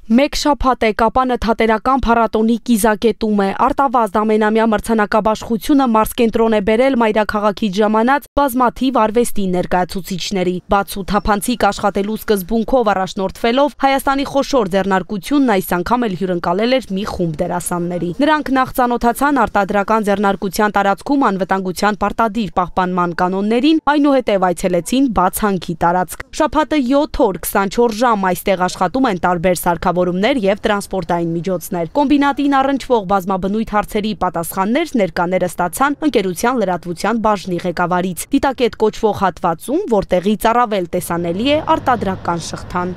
Մեկ շաբաթ է Կապանը թատերական փառատոնի կիզակետում է։ Արտավազդ ամենամյա մրցանակաբաշխությունը մարզկենտրոն է բերել մայրաքաղաքից ժամանած բազմաթիվ արվեստի ներկայացուցիչների։ Բաց ու թափանցիկ աշխատելու սկզբունքով առաջնորդվելով Հայաստանի խոշոր ձեռնարկությունն այս անգամ էլ հյուրընկալել էր մի խումբ դերասանների։ Նրանք նախ ծանոթացան արտադրական ձեռնարկության տարածքում անվտանգության պարտադիր պահպանման կանոններին, այնուհետև այցելեցին բացանքի տարածք։ Շաբաթը 7 օր 24 ժամ այստեղ աշխատում են տարբեր սարքավորումներ և տրանսպորտային միջոցներ։ Կոմբինատին առնչվող բազմաբնույթ հարցերի պատասխաններ ներկաները ստացան ընկերության լրատվության բաժնի ղեկավարից։ Դիտակետ կոչվող հատվածում, որտեղից առավել տեսանելի է արտադրական շղթան։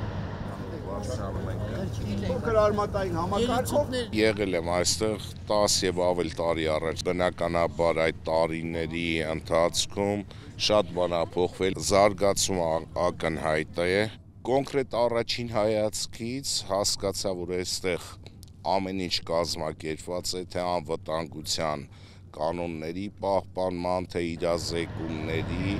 Եղել եմ այստեղ 10 և ավել տարի առաջ, բնականաբար այդ տարիների ընթացքում շատ բան ա փոխվել, զարգացումը ակնհայտ է։ Կոնկրետ առաջին հայացքից հասկացա, որ այստեղ ամեն ինչ կազմակերպված է, թե անվտանգության կանոնների պահպանման, թե իրազեկումների։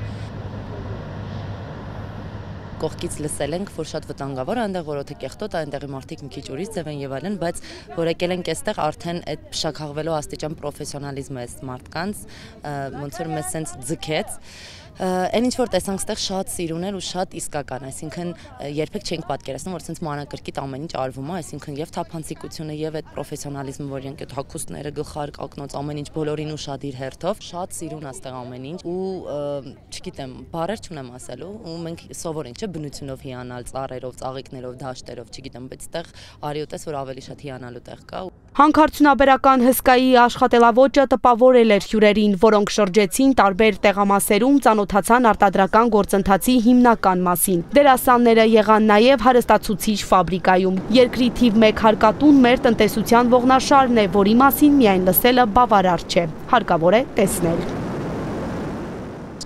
Կողքից լսել ենք, որ շատ վտանգավոր է այնտեղ, որոթե կեղտոտ է, այնտեղի մարդիկ մի քիչ ուրիշ ձև են եւ այլն, բայց որ եկել ենք այստեղ արդեն այդ փշաքաղվելու աստիճան պրոֆեսիոնալիզմը է մարդկանց, ոնց որ մեզ սենց ձգեց։ Այն ինչ որ տեսանք ստեղ շատ սիրուներ ու շատ իսկական, այսինքն երբեք չենք պատկերացնում, որ սենց մանրակրկիտ ամեն ինչ արվում է, այսինքն եւ թափանցիկությունը եւ այդ պրոֆեսիոնալիզմը, որ իրենք այդ հագուստները, գլխարկ, ակնոց, ամեն ինչ բոլորին ուշադիր հերթով, շատ սիրուն է ստեղ ամեն ինչ ու չգիտեմ, բառեր չունեմ ասելու ու մենք սովոր ենք, չէ՞, բնությունով հիանալ, ծառերով, ծաղիկներով, դաշտերով, չգիտեմ, բայց ստեղ արի ու տես, որ ավելի շատ հիանալու տեղ կա։ Հանքարդյունաբերական հսկայի աշխատելավոճը տպավորել էր հյուրերին, որոնք շրջեցին տարբեր տեղամասերում, ծանոթացան արտադրական գործընթացի հիմնական մասին։ Դերասանները եղան նաև հարստացուցիչ ֆաբրիկայում։ Երկրի թիվ 1 հարկատուն մեր տնտեսության ողնաշարն է, որի մասին միայն լսելը բավարար չէ։ Հարկավոր է տեսնել։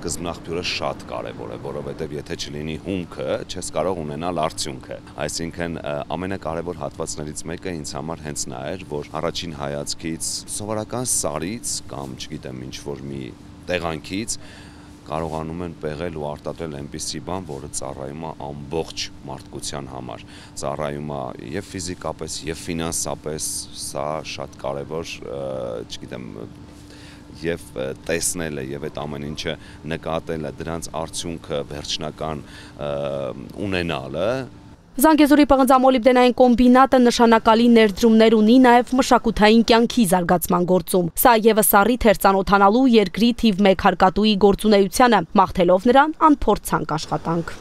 Սկզբնաղբյուրը շատ կարևոր է, որովհետև եթե չլինի հումքը, չես կարող ունենալ արդյունքը։ Այսինքն ամենակարևոր հատվածներից մեկը ինձ համար հենց նա էր, որ առաջին հայացքից սովորական սարից կամ չգիտեմ ինչ-որ մի տեղանքից կարողանում են պեղել ու արտադրել այնպիսի բան, որը ծառայում է ամբողջ մարդկության համար։ Ծառայում է եւ ֆիզիկապես, եւ ֆինանսապես, սա շատ կարևոր, չգիտեմ, եւ տեսնելը եւ այդ ամեն ինչը նկատելը, դրանց արդյունքը վերջնական ունենալը։ Զանգեզուրի պղնձամոլիբդենային կոմբինատը նշանակալի ներդրումներ ունի նաև մշակութային կյանքի զարգացման գործում։ Սա ևս առիթ էր ծանոթանալու երկրի թիվ 1 հարկատուի գործունեությանը, մաղթելով նրան անփորձանք աշխատանք։